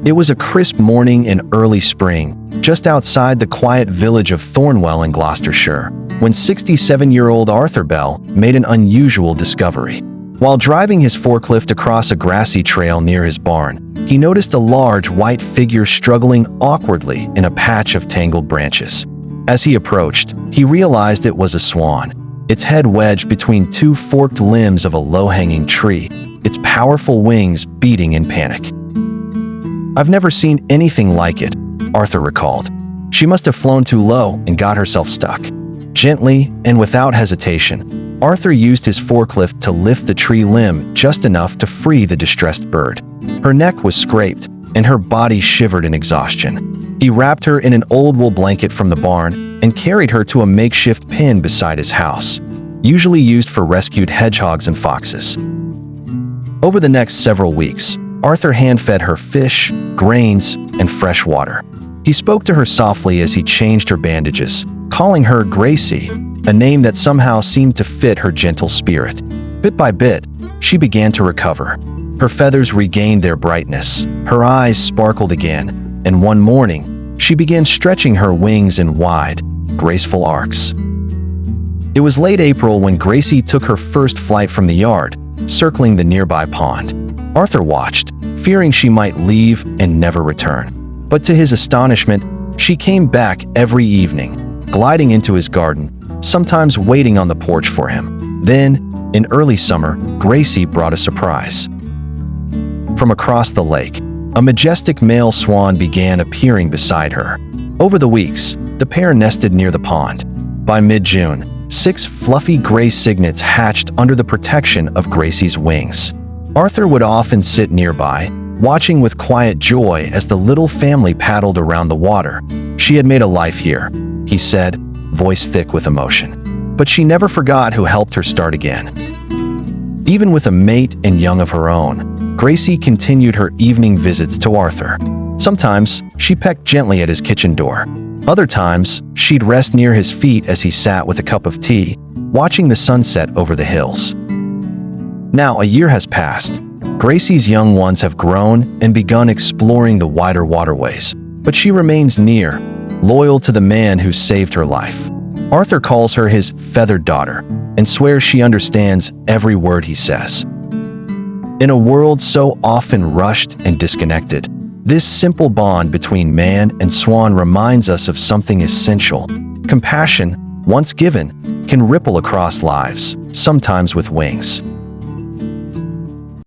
It was a crisp morning in early spring, just outside the quiet village of Thornwell in Gloucestershire, when 67-year-old Arthur Bell made an unusual discovery. While driving his forklift across a grassy trail near his barn, he noticed a large white figure struggling awkwardly in a patch of tangled branches. As he approached, he realized it was a swan, its head wedged between two forked limbs of a low-hanging tree, its powerful wings beating in panic. "I've never seen anything like it," Arthur recalled. "She must have flown too low and got herself stuck." Gently and without hesitation, Arthur used his forklift to lift the tree limb just enough to free the distressed bird. Her neck was scraped, and her body shivered in exhaustion. He wrapped her in an old wool blanket from the barn and carried her to a makeshift pen beside his house, usually used for rescued hedgehogs and foxes. Over the next several weeks, Arthur hand-fed her fish, grains, and fresh water. He spoke to her softly as he changed her bandages, calling her Gracie, a name that somehow seemed to fit her gentle spirit. Bit by bit, she began to recover. Her feathers regained their brightness, her eyes sparkled again, and one morning, she began stretching her wings in wide, graceful arcs. It was late April when Gracie took her first flight from the yard, circling the nearby pond. Arthur watched, fearing she might leave and never return. But to his astonishment, she came back every evening, gliding into his garden, sometimes waiting on the porch for him. Then, in early summer, Gracie brought a surprise. From across the lake, a majestic male swan began appearing beside her. Over the weeks, the pair nested near the pond. By mid-June, 6 fluffy gray cygnets hatched under the protection of Gracie's wings. Arthur would often sit nearby, watching with quiet joy as the little family paddled around the water. "She had made a life here," he said, voice thick with emotion. But she never forgot who helped her start again. Even with a mate and young of her own, Gracie continued her evening visits to Arthur. Sometimes, she pecked gently at his kitchen door. Other times, she'd rest near his feet as he sat with a cup of tea, watching the sunset over the hills. Now a year has passed. Gracie's young ones have grown and begun exploring the wider waterways, but she remains near, loyal to the man who saved her life. Arthur calls her his feathered daughter and swears she understands every word he says. In a world so often rushed and disconnected, this simple bond between man and swan reminds us of something essential. Compassion, once given, can ripple across lives, sometimes with wings.